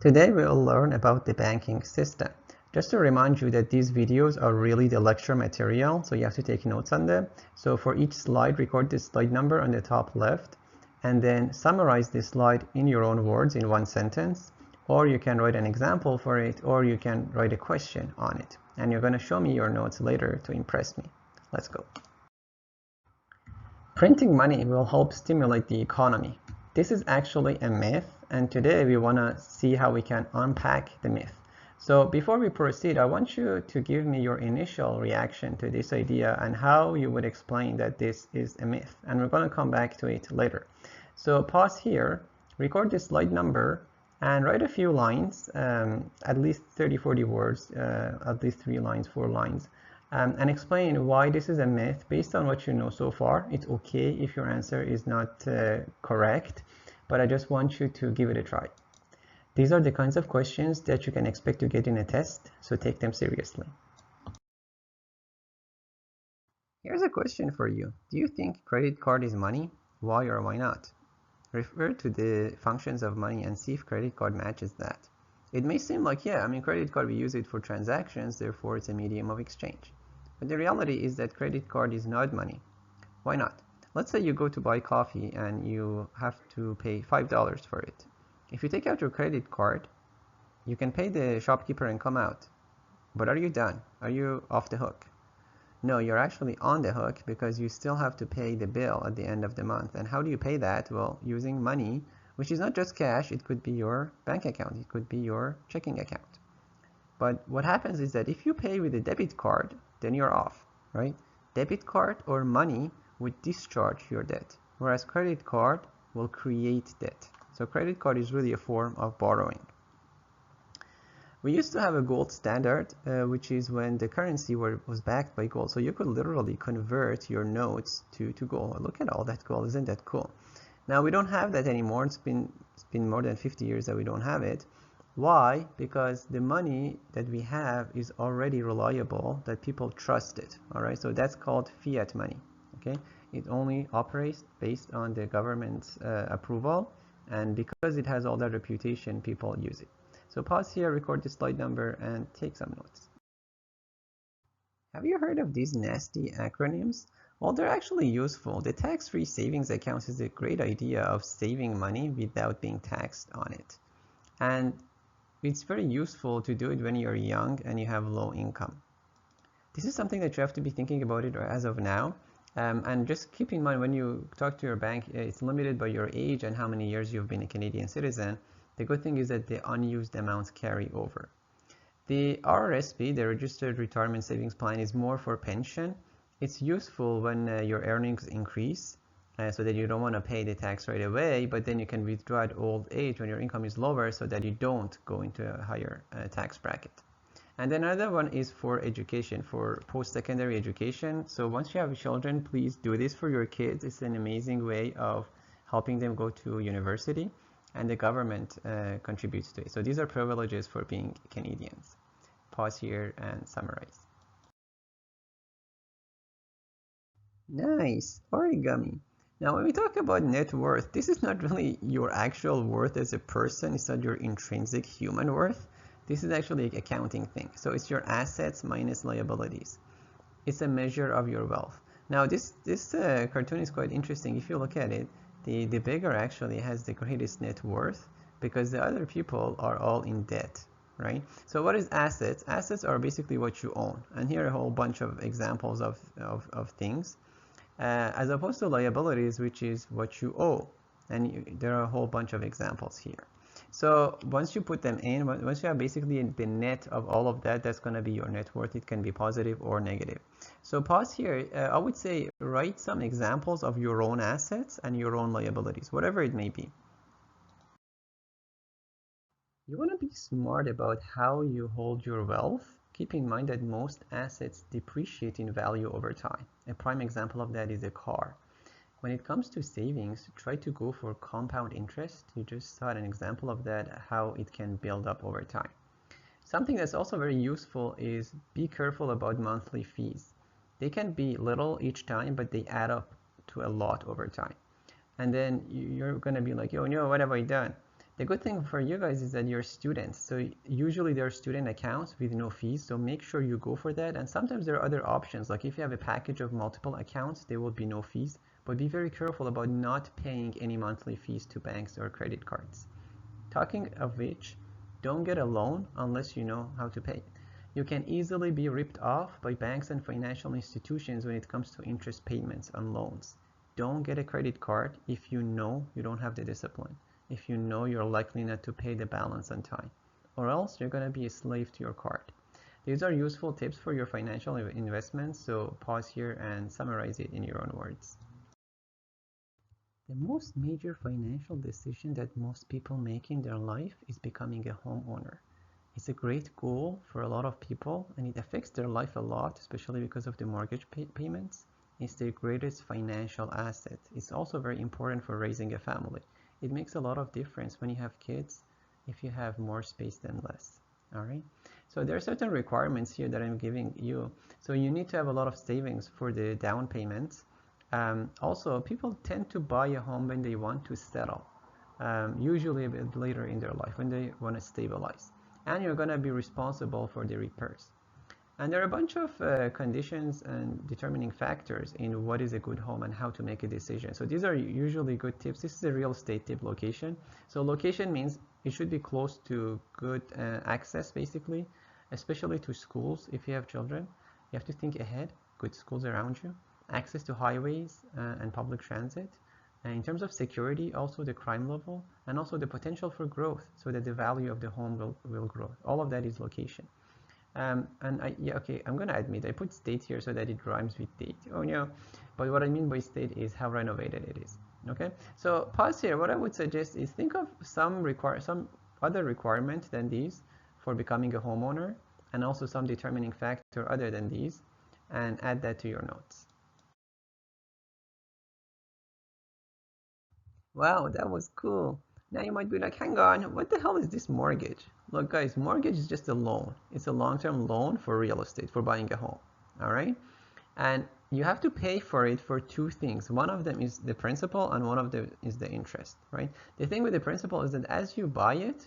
Today we'll learn about the banking system. Just to remind you that these videos are really the lecture material, so you have to take notes on them. So for each slide, record the slide number on the top left, and then summarize the slide in your own words in one sentence, or you can write an example for it, or you can write a question on it. And you're going to show me your notes later to impress me. Let's go. Printing money will help stimulate the economy. This is actually a myth, and today we want to see how we can unpack the myth. So before we proceed, I want you to give me your initial reaction to this idea and how you would explain that this is a myth. And we're going to come back to it later. So pause here, record the slide number, and write a few lines, at least 30-40 words, at least 3 lines, 4 lines. And explain why this is a myth based on what you know so far. It's okay if your answer is not correct, but I just want you to give it a try. These are the kinds of questions that you can expect to get in a test, so take them seriously. Here's a question for you. Do you think credit card is money? Why or why not? Refer to the functions of money and see if credit card matches that. It may seem like, yeah, credit card, we use it for transactions, therefore it's a medium of exchange. But the reality is that credit card is not money. Why not? Let's say you go to buy coffee and you have to pay $5 for it. If you take out your credit card, you can pay the shopkeeper and come out. But are you done? Are you off the hook? No, you're actually on the hook because you still have to pay the bill at the end of the month. And how do you pay that? Well, using money, which is not just cash. It could be your bank account. It could be your checking account. But what happens is that if you pay with a debit card, then you're off, right? Debit card or money would discharge your debt, whereas credit card will create debt. So credit card is really a form of borrowing. We used to have a gold standard, which is when the currency was backed by gold. So you could literally convert your notes to gold. Look at all that gold, isn't that cool? Now we don't have that anymore. It's been more than 50 years that we don't have it. Why? Because the money that we have is already reliable, that people trust it. All right, so that's called fiat money. Okay, it only operates based on the government's approval, and because it has all that reputation, people use it. So pause here, record the slide number, and take some notes. Have you heard of these nasty acronyms? Well, they're actually useful. The tax-free savings account is a great idea of saving money without being taxed on it. And it's very useful to do it when you're young and you have low income. This is something that you have to be thinking about it as of now. And just keep in mind when you talk to your bank, it's limited by your age and how many years you've been a Canadian citizen. The good thing is that the unused amounts carry over. The RRSP, the Registered Retirement Savings Plan, is more for pension. It's useful when your earnings increase, so that you don't want to pay the tax right away, but then you can withdraw at old age when your income is lower so that you don't go into a higher tax bracket. And then another one is for education, for post-secondary education. So once you have children, please do this for your kids. It's an amazing way of helping them go to university, and the government contributes to it. So these are privileges for being Canadians. Pause here and summarize. Nice, origami. Now, when we talk about net worth, this is not really your actual worth as a person. It's not your intrinsic human worth. This is actually an accounting thing. So it's your assets minus liabilities. It's a measure of your wealth. Now, this cartoon is quite interesting. If you look at it, the beggar actually has the greatest net worth because the other people are all in debt, right? So what is assets? Assets are basically what you own. And here are a whole bunch of examples of things. As opposed to liabilities, which is what you owe. And there are a whole bunch of examples here. So once you put them in, once you have basically the net of all of that, that's going to be your net worth. It can be positive or negative. So pause here. I would say write some examples of your own assets and your own liabilities, whatever it may be. You want to be smart about how you hold your wealth. Keep in mind that most assets depreciate in value over time. A prime example of that is a car. When it comes to savings, try to go for compound interest. You just saw an example of that, how it can build up over time. Something that's also very useful is be careful about monthly fees. They can be little each time, but they add up to a lot over time. And then you're going to be like, oh no, what have I done? The good thing for you guys is that you're students, so usually there are student accounts with no fees, so make sure you go for that. And sometimes there are other options, like if you have a package of multiple accounts, there will be no fees, but be very careful about not paying any monthly fees to banks or credit cards. Talking of which, don't get a loan unless you know how to pay. You can easily be ripped off by banks and financial institutions when it comes to interest payments on loans. Don't get a credit card if you know you don't have the discipline, if you know you're likely not to pay the balance on time, or else you're going to be a slave to your card. These are useful tips for your financial investments, so pause here and summarize it in your own words. The most major financial decision that most people make in their life is becoming a homeowner. It's a great goal for a lot of people, and it affects their life a lot, especially because of the mortgage payments. It's their greatest financial asset. It's also very important for raising a family. It makes a lot of difference when you have kids if you have more space than less. All right. So there are certain requirements here that I'm giving you. So you need to have a lot of savings for the down payments. Also, people tend to buy a home when they want to settle, usually a bit later in their life when they want to stabilize. And you're going to be responsible for the repairs. And there are a bunch of conditions and determining factors in what is a good home and how to make a decision. So these are usually good tips. This is a real estate tip: location. So location means it should be close to good access, basically, especially to schools. If you have children, you have to think ahead. Good schools around you, access to highways and public transit. And in terms of security, also the crime level, and also the potential for growth, so that the value of the home will grow. All of that is location. I'm gonna admit I put state here so that it rhymes with date. Oh no, but what I mean by state is how renovated it is. Okay, so pause here. What I would suggest is think of some other requirement than these for becoming a homeowner, and also some determining factor other than these, and add that to your notes. Wow, that was cool. Now you might be like, hang on, what the hell is this mortgage? Look, guys, mortgage is just a loan. It's a long-term loan for real estate, for buying a home. All right? And you have to pay for it for two things. One of them is the principal, and one of them is the interest, right? The thing with the principal is that as you buy it,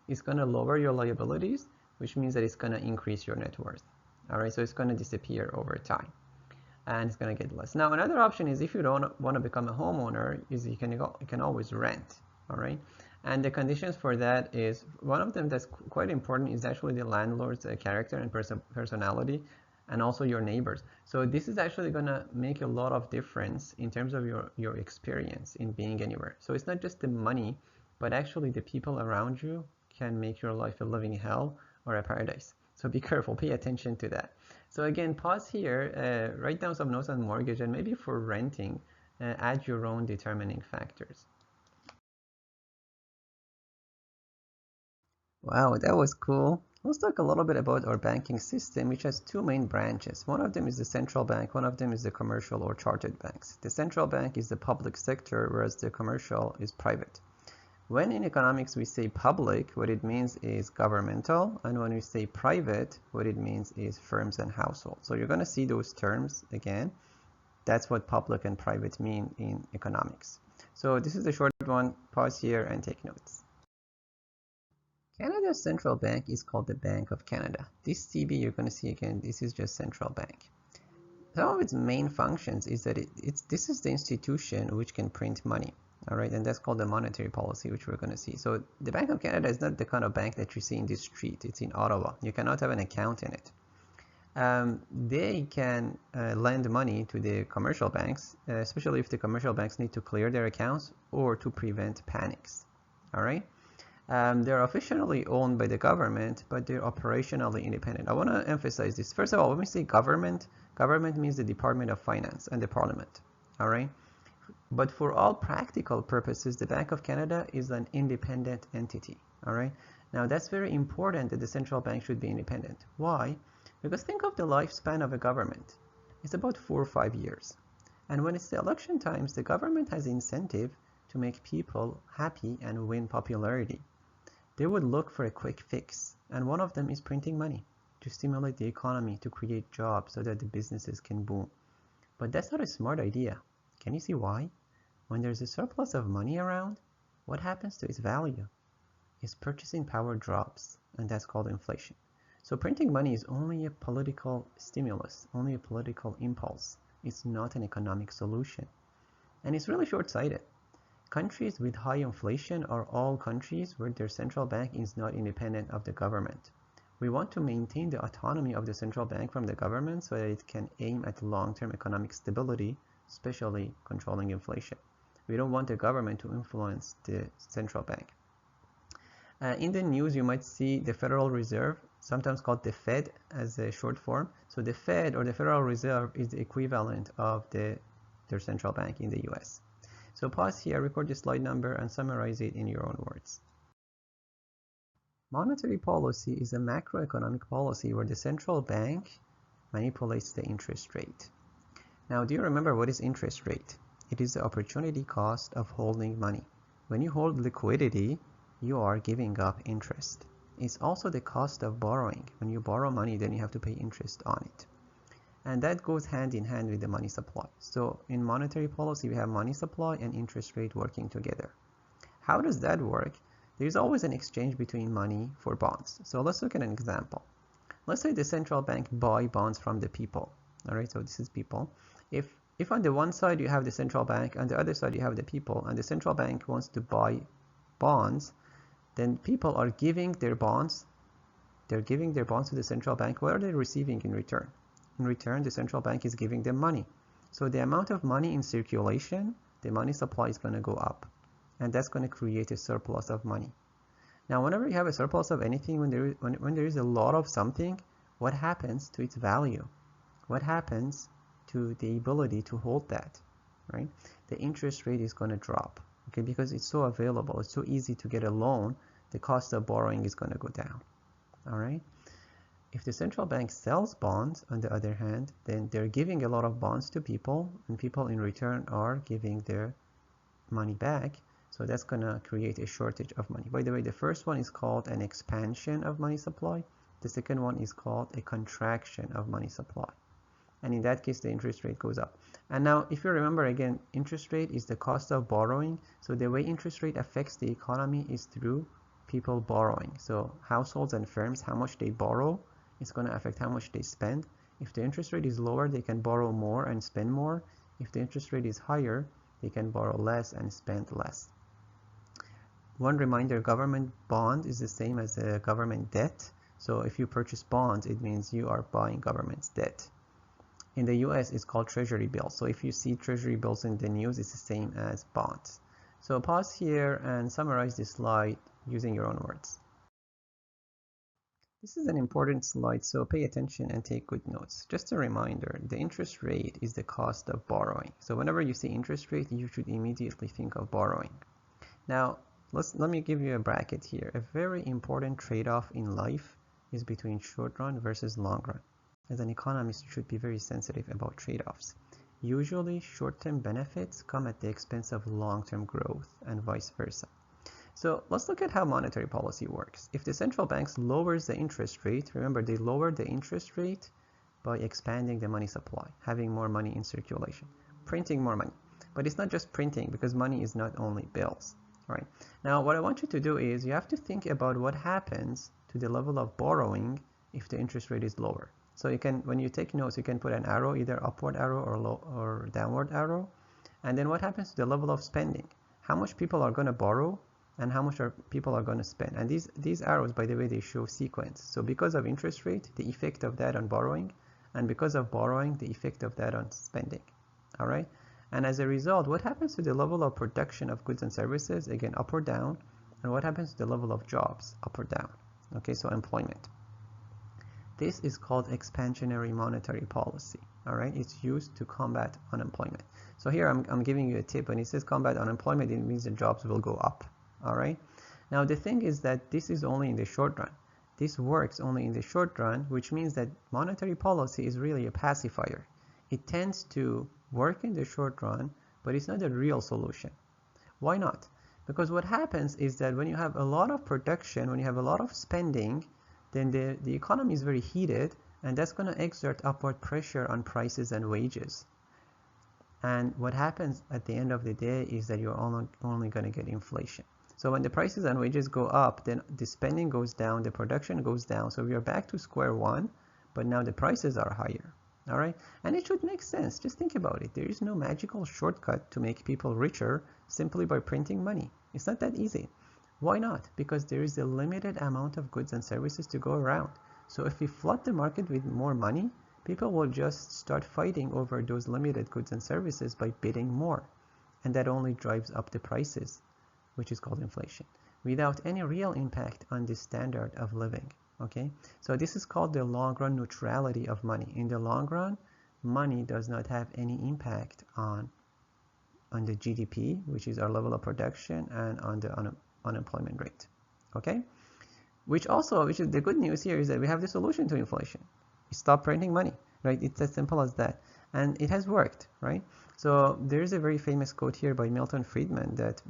it's going to lower your liabilities, which means that it's going to increase your net worth. All right? So it's going to disappear over time, and it's going to get less. Now, another option is if you don't want to become a homeowner, is you can always rent. All right, and the conditions for that is one of them that's quite important is actually the landlord's character and personality, and also your neighbors. So this is actually going to make a lot of difference in terms of your experience in being anywhere. So it's not just the money, but actually the people around you can make your life a living hell or a paradise. So be careful, pay attention to that. So again, pause here, write down some notes on mortgage, and maybe for renting, add your own determining factors. Wow, that was cool. Let's talk a little bit about our banking system, which has two main branches. One of them is the central bank, one of them is the commercial or chartered banks. The central bank is the public sector, whereas the commercial is private. When in economics we say public, what it means is governmental, and when we say private, what it means is firms and households. So you're going to see those terms again. That's what public and private mean in economics. So this is the short one. Pause here and take notes. Canada's central bank is called the Bank of Canada. This CB you're going to see again, this is just central bank. Some of its main functions is that this is the institution which can print money. All right, and that's called the monetary policy, which we're going to see. So the Bank of Canada is not the kind of bank that you see in the street. It's in Ottawa. You cannot have an account in it. They can lend money to the commercial banks, especially if the commercial banks need to clear their accounts or to prevent panics. All right. They're officially owned by the government, but they're operationally independent. I want to emphasize this. First of all, when we say government, government means the Department of Finance and the Parliament. All right. But for all practical purposes, the Bank of Canada is an independent entity. All right. Now that's very important that the central bank should be independent. Why? Because think of the lifespan of a government. It's about 4 or 5 years. And when it's the election times, the government has incentive to make people happy and win popularity. They would look for a quick fix, and one of them is printing money to stimulate the economy, to create jobs so that the businesses can boom. But that's not a smart idea. Can you see why? When there's a surplus of money around, what happens to its value? is purchasing power drops, and that's called inflation. So printing money is only a political stimulus, only a political impulse. It's not an economic solution. And it's really short-sighted. Countries with high inflation are all countries where their central bank is not independent of the government. We want to maintain the autonomy of the central bank from the government so that it can aim at long-term economic stability, especially controlling inflation. We don't want the government to influence the central bank. In the news, you might see the Federal Reserve, sometimes called the Fed as a short form. So the Fed or the Federal Reserve is the equivalent of their central bank in the US. So pause here, record the slide number, and summarize it in your own words. Monetary policy is a macroeconomic policy where the central bank manipulates the interest rate. Now, do you remember what is interest rate? It is the opportunity cost of holding money. When you hold liquidity, you are giving up interest. It's also the cost of borrowing. When you borrow money, then you have to pay interest on it. And that goes hand in hand with the money supply. So in monetary policy, we have money supply and interest rate working together. How does that work? There's always an exchange between money for bonds. So let's look at an example. Let's say the central bank buy bonds from the people. All right, so this is people. If on the one side you have the central bank, on the other side you have the people, and the central bank wants to buy bonds, then people are giving their bonds. They're giving their bonds to the central bank. What are they receiving in return? In return, the central bank is giving them money. So the amount of money in circulation, the money supply is going to go up. And that's going to create a surplus of money. Now, whenever you have a surplus of anything, when there is a lot of something, what happens to its value? What happens to the ability to hold that, right? The interest rate is going to drop, okay, because it's so available, it's so easy to get a loan, the cost of borrowing is going to go down, all right? If the central bank sells bonds, on the other hand, then they're giving a lot of bonds to people, and people in return are giving their money back. So that's going to create a shortage of money. By the way, the first one is called an expansion of money supply. The second one is called a contraction of money supply. And in that case, the interest rate goes up. And now, if you remember again, interest rate is the cost of borrowing. So the way interest rate affects the economy is through people borrowing. So households and firms, how much they borrow is going to affect how much they spend. If the interest rate is lower, they can borrow more and spend more. If the interest rate is higher, they can borrow less and spend less. One reminder, government bond is the same as a government debt. So if you purchase bonds, it means you are buying government's debt. In the US, it's called treasury bills. So if you see treasury bills in the news, it's the same as bonds. So pause here and summarize this slide using your own words. This is an important slide, so pay attention and take good notes. Just a reminder, the interest rate is the cost of borrowing. So whenever you see interest rate, you should immediately think of borrowing. Now, let me give you a bracket here. A very important trade-off in life is between short run versus long run. As an economist, you should be very sensitive about trade-offs. Usually, short-term benefits come at the expense of long-term growth and vice versa. So let's look at how monetary policy works. If the central bank lowers the interest rate, remember they lower the interest rate by expanding the money supply, having more money in circulation, printing more money. But it's not just printing, because money is not only bills. Right. Now, what I want you to do is you have to think about what happens to the level of borrowing if the interest rate is lower. So you can, when you take notes, you can put an arrow, either upward arrow or downward arrow. And then what happens to the level of spending? How much people are going to borrow and how much people are going to spend? And these arrows, by the way, they show sequence. So because of interest rate, the effect of that on borrowing, and because of borrowing, the effect of that on spending. All right. And as a result, what happens to the level of production of goods and services? Again, up or down. And what happens to the level of jobs? Up or down. Okay, so employment. This is called expansionary monetary policy. All right, it's used to combat unemployment. So here I'm giving you a tip. When it says combat unemployment, it means the jobs will go up. All right. Now the thing is that this is only in the short run. This works only in the short run, which means that monetary policy is really a pacifier. It tends to work in the short run, but it's not a real solution. Why not? Because what happens is that when you have a lot of production, when you have a lot of spending, then the economy is very heated, and that's going to exert upward pressure on prices and wages. And what happens at the end of the day is that you're only going to get inflation. So when the prices and wages go up, then the spending goes down, the production goes down. So we are back to square one, but now the prices are higher. All right, and it should make sense. Just think about it. There is no magical shortcut to make people richer simply by printing money. It's not that easy. Why not? Because there is a limited amount of goods and services to go around. So if we flood the market with more money, people will just start fighting over those limited goods and services by bidding more. And that only drives up the prices, which is called inflation, without any real impact on the standard of living. Okay, so this is called the long run neutrality of money. In the long run, money does not have any impact on the GDP, which is our level of production, and on the unemployment rate. Okay, which is the good news here is that we have the solution to inflation. Stop printing money, right? It's as simple as that, and it has worked, right? So there's a very famous quote here by Milton Friedman that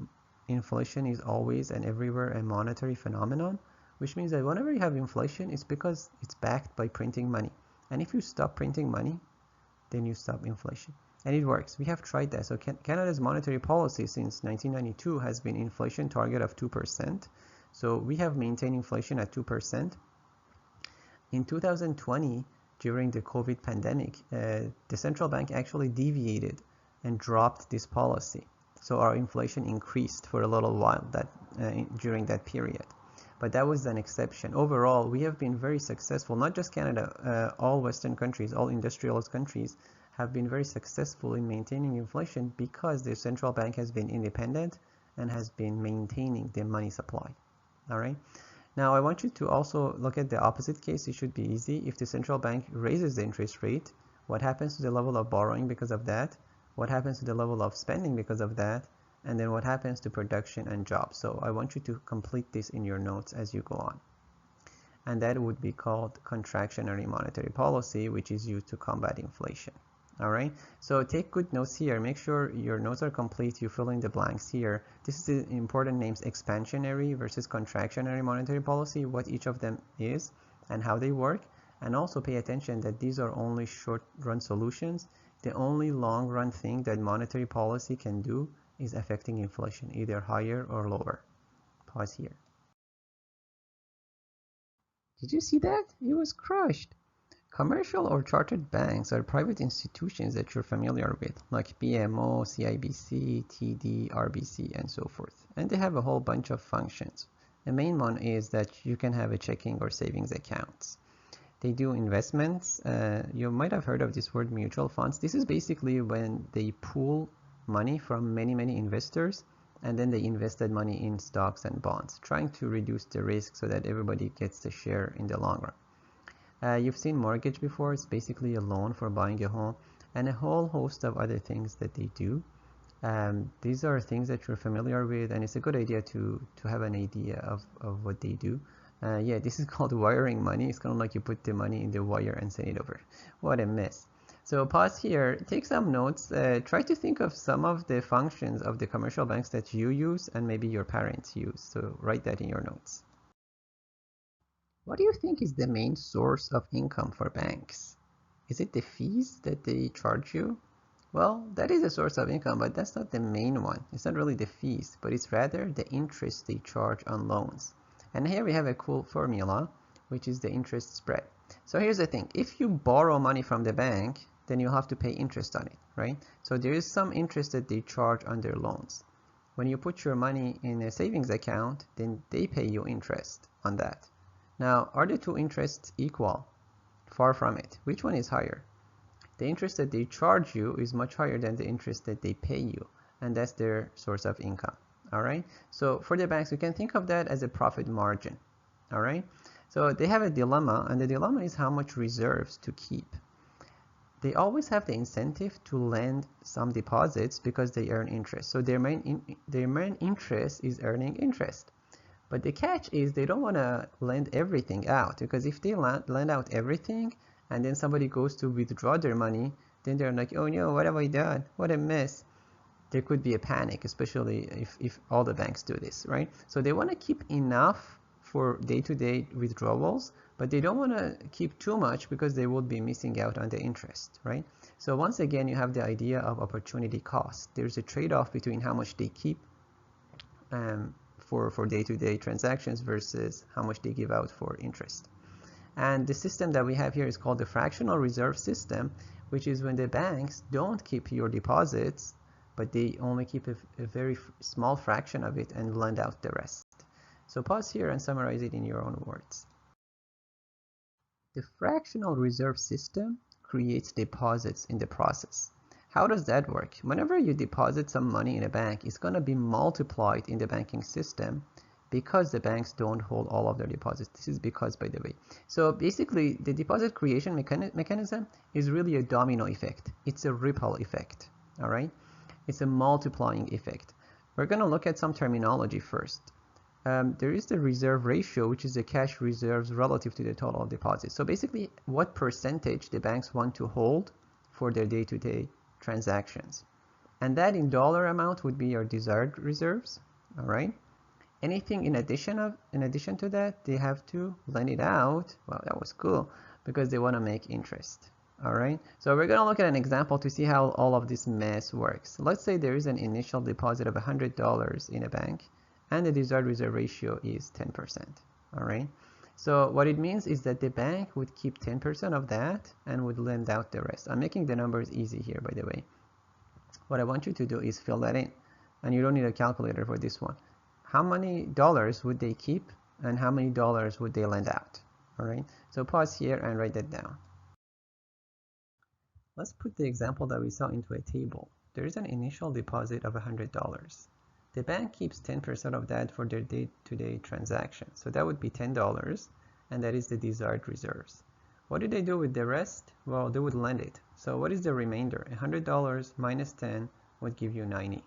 inflation is always and everywhere a monetary phenomenon, which means that whenever you have inflation, it's because it's backed by printing money. And if you stop printing money, then you stop inflation. And it works. We have tried that. So Canada's monetary policy since 1992 has been inflation target of 2%. So we have maintained inflation at 2%. In 2020, during the COVID pandemic, the central bank actually deviated and dropped this policy. So our inflation increased for a little while during that period. But that was an exception. Overall, we have been very successful, not just Canada, all Western countries, all industrialized countries have been very successful in maintaining inflation because the central bank has been independent and has been maintaining the money supply. All right. Now, I want you to also look at the opposite case. It should be easy. If the central bank raises the interest rate, what happens to the level of borrowing because of that? What happens to the level of spending because of that? And then what happens to production and jobs? So I want you to complete this in your notes as you go on. And that would be called contractionary monetary policy, which is used to combat inflation. All right, so take good notes here. Make sure your notes are complete. You fill in the blanks here. This is the important names: expansionary versus contractionary monetary policy, what each of them is and how they work. And also pay attention that these are only short-run solutions. The only long-run thing that monetary policy can do is affecting inflation, either higher or lower. Pause here. Did you see that? It was crushed. Commercial or chartered banks are private institutions that you're familiar with, like BMO, CIBC, TD, RBC, and so forth. And they have a whole bunch of functions. The main one is that you can have a checking or savings accounts. They do investments. You might have heard of this word, mutual funds. This is basically when they pool money from many investors, and then they invest that money in stocks and bonds, trying to reduce the risk so that everybody gets the share in the long run. You've seen mortgage before. It's basically a loan for buying a home, and a whole host of other things that they do. These are things that you're familiar with, and it's a good idea to have an idea of what they do. Yeah, this is called wiring money. It's kind of like you put the money in the wire and send it over. What a mess. So pause here, take some notes, try to think of some of the functions of the commercial banks that you use and maybe your parents use. So write that in your notes. What do you think is the main source of income for banks? Is it the fees that they charge you? Well, that is a source of income, but that's not the main one. It's not really the fees, but it's rather the interest they charge on loans. And here we have a cool formula, which is the interest spread. So here's the thing. If you borrow money from the bank, then you'll have to pay interest on it, right? So there is some interest that they charge on their loans. When you put your money in a savings account, then they pay you interest on that. Now, are the two interests equal? Far from it. Which one is higher? The interest that they charge you is much higher than the interest that they pay you, and that's their source of income. All right, so for the banks, you can think of that as a profit margin. All right, so they have a dilemma, and the dilemma is how much reserves to keep. They always have the incentive to lend some deposits because they earn interest. So their main interest is earning interest. But the catch is they don't want to lend everything out, because if they lend out everything and then somebody goes to withdraw their money, then they're like, oh no, what have I done? What a mess. There could be a panic, especially if all the banks do this, right? So they want to keep enough for day-to-day withdrawals, but they don't want to keep too much because they would be missing out on the interest, right? So once again, you have the idea of opportunity cost. There's a trade-off between how much they keep for day-to-day transactions versus how much they give out for interest. And the system that we have here is called the fractional reserve system, which is when the banks don't keep your deposits, but they only keep a very small fraction of it and lend out the rest. So pause here and summarize it in your own words. The fractional reserve system creates deposits in the process. How does that work? Whenever you deposit some money in a bank, it's going to be multiplied in the banking system because the banks don't hold all of their deposits. This is because, by the way. So basically, the deposit creation mechanism is really a domino effect. It's a ripple effect, all right? It's a multiplying effect. We're going to look at some terminology first. There is the reserve ratio, which is the cash reserves relative to the total deposits. So basically, what percentage the banks want to hold for their day-to-day transactions. And that in dollar amount would be your desired reserves, all right? Anything in addition to that, they have to lend it out. Well, that was cool because they want to make interest. All right. So we're going to look at an example to see how all of this mess works. Let's say there is an initial deposit of $100 in a bank, and the desired reserve ratio is 10%. All right. So what it means is that the bank would keep 10% of that and would lend out the rest. I'm making the numbers easy here, by the way. What I want you to do is fill that in, and you don't need a calculator for this one. How many dollars would they keep and how many dollars would they lend out? All right, so pause here and write that down. Let's put the example that we saw into a table. There is an initial deposit of $100. The bank keeps 10% of that for their day-to-day transaction. So that would be $10, and that is the desired reserves. What do they do with the rest? Well, they would lend it. So what is the remainder? $100 minus 10 would give you 90.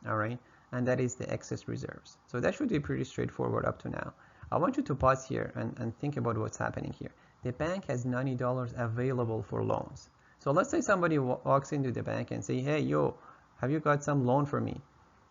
All right, and that is the excess reserves. So that should be pretty straightforward up to now. I want you to pause here and think about what's happening here. The bank has $90 available for loans. So let's say somebody walks into the bank and say, hey, yo, have you got some loan for me?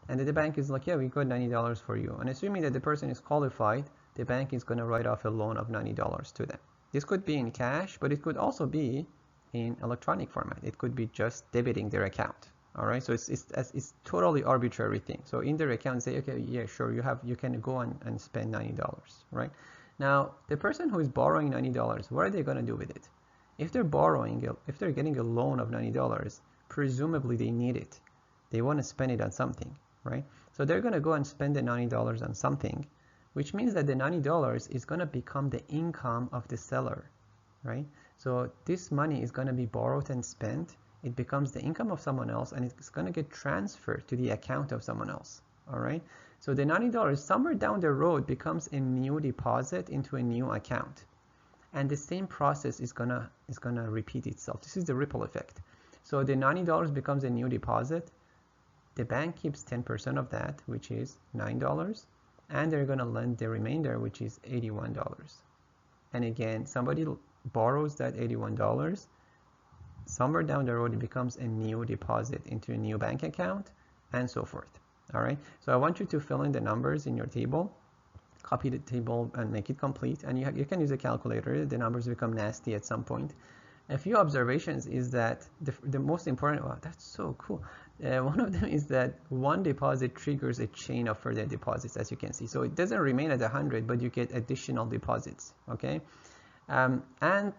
And the bank is like, yeah, we got $90 for you. And assuming that the person is qualified, the bank is going to write off a loan of $90 to them. This could be in cash, but it could also be in electronic format. It could be just debiting their account. All right, so it's totally arbitrary thing. So in their account, say, okay, yeah, sure, you can go and spend $90, right? Now, the person who is borrowing $90, what are they going to do with it? If they're getting a loan of $90, presumably they need it. They want to spend it on something, right? So they're going to go and spend the $90 on something, which means that the $90 is going to become the income of the seller, right? So this money is going to be borrowed and spent. It becomes the income of someone else, and it's going to get transferred to the account of someone else, all right? So the $90 somewhere down the road becomes a new deposit into a new account. And the same process is gonna repeat itself. This is the ripple effect. So the $90 becomes a new deposit. The bank keeps 10% of that, which is $9, and they're gonna lend the remainder, which is $81. And again, somebody borrows that $81. Somewhere down the road, it becomes a new deposit into a new bank account, and so forth. All right. So I want you to fill in the numbers in your table. Copy the table and make it complete, and you can use a calculator. The numbers become nasty at some point. A few observations is that the most important, wow, that's so cool. One of them is that one deposit triggers a chain of further deposits, as you can see. So it doesn't remain at 100, but you get additional deposits, okay? And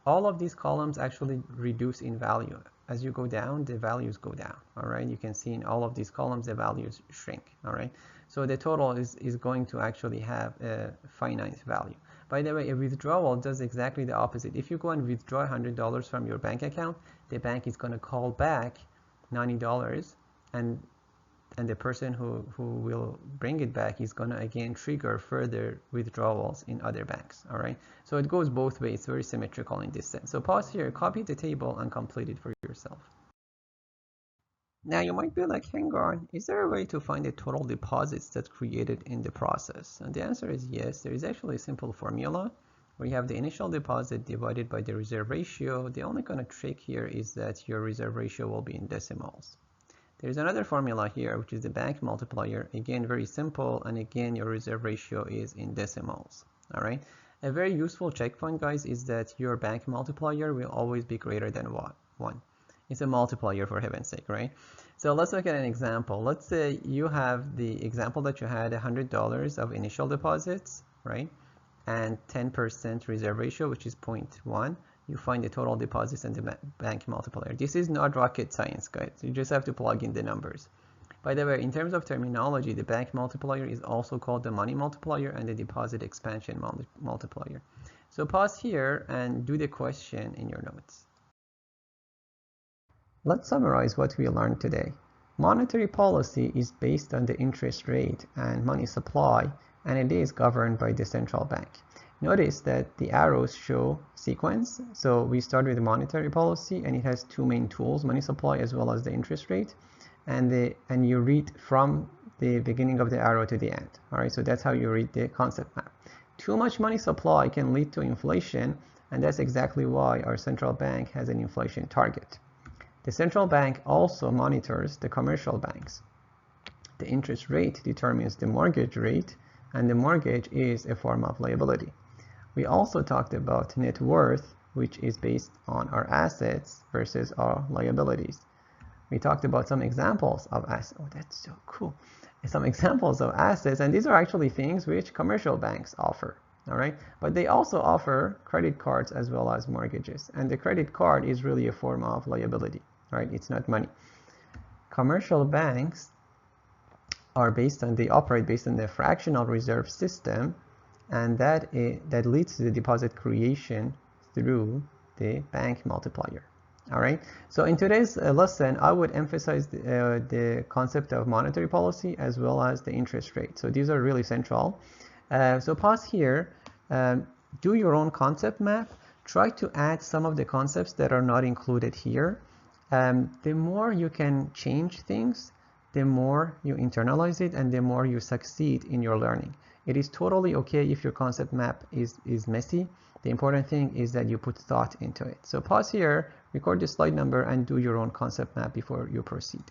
all of these columns actually reduce in value. As you go down, the values go down, all right? You can see in all of these columns, the values shrink, all right? So the total is going to actually have a finite value. By the way, a withdrawal does exactly the opposite. If you go and withdraw $100 from your bank account, the bank is going to call back $90, and the person who will bring it back is going to again trigger further withdrawals in other banks, all right? So it goes both ways. It's very symmetrical in this sense. So pause here, copy the table, and complete it for yourself. Now you might be like, hang on, is there a way to find the total deposits that's created in the process? And the answer is yes. There is actually a simple formula where you have the initial deposit divided by the reserve ratio. The only kind of trick here is that your reserve ratio will be in decimals. There's another formula here, which is the bank multiplier. Again, very simple, and again, your reserve ratio is in decimals, all right? A very useful checkpoint, guys, is that your bank multiplier will always be greater than 1. It's a multiplier, for heaven's sake, right? So let's look at an example. Let's say you have the example that you had $100 of initial deposits, right? And 10% reserve ratio, which is 0.1. You find the total deposits and the bank multiplier. This is not rocket science, guys. You just have to plug in the numbers. By the way, in terms of terminology, the bank multiplier is also called the money multiplier and the deposit expansion multiplier. So pause here and do the question in your notes. Let's summarize what we learned today. Monetary policy is based on the interest rate and money supply, and it is governed by the central bank. Notice that the arrows show sequence. So we start with the monetary policy, and it has two main tools, money supply as well as the interest rate. And you read from the beginning of the arrow to the end. All right, so that's how you read the concept map. Too much money supply can lead to inflation, and that's exactly why our central bank has an inflation target. The central bank also monitors the commercial banks. The interest rate determines the mortgage rate, and the mortgage is a form of liability. We also talked about net worth, which is based on our assets versus our liabilities. We talked about some examples of assets. Oh, that's so cool. Some examples of assets, and these are actually things which commercial banks offer, all right? But they also offer credit cards as well as mortgages, and the credit card is really a form of liability, right? It's not money. Commercial banks they operate based on the fractional reserve system, and that leads to the deposit creation through the bank multiplier. All right, so in today's lesson, I would emphasize the concept of monetary policy as well as the interest rate. So these are really central. So pause here, do your own concept map, try to add some of the concepts that are not included here. The more you can change things, the more you internalize it and the more you succeed in your learning. It is totally okay if your concept map is messy. The important thing is that you put thought into it. So pause here, record the slide number, and do your own concept map before you proceed.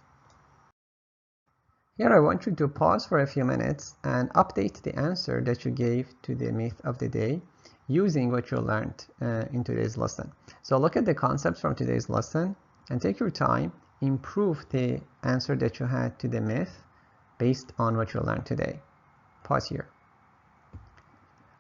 Here I want you to pause for a few minutes and update the answer that you gave to the myth of the day using what you learned in today's lesson. So look at the concepts from today's lesson and take your time, improve the answer that you had to the myth based on what you learned today. Pause here.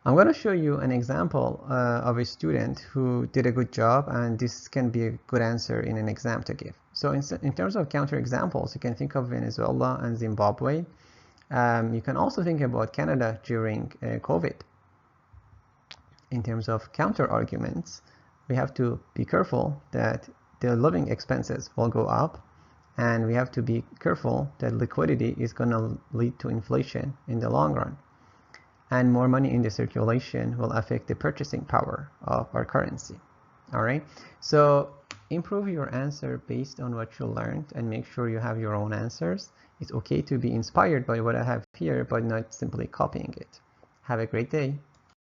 I'm going to show you an example of a student who did a good job, and this can be a good answer in an exam to give. So in terms of counterexamples, you can think of Venezuela and Zimbabwe. You can also think about Canada during COVID. In terms of counter-arguments, we have to be careful that the living expenses will go up, and we have to be careful that liquidity is going to lead to inflation in the long run. And more money in the circulation will affect the purchasing power of our currency. All right, so improve your answer based on what you learned and make sure you have your own answers. It's okay to be inspired by what I have here, but not simply copying it. Have a great day.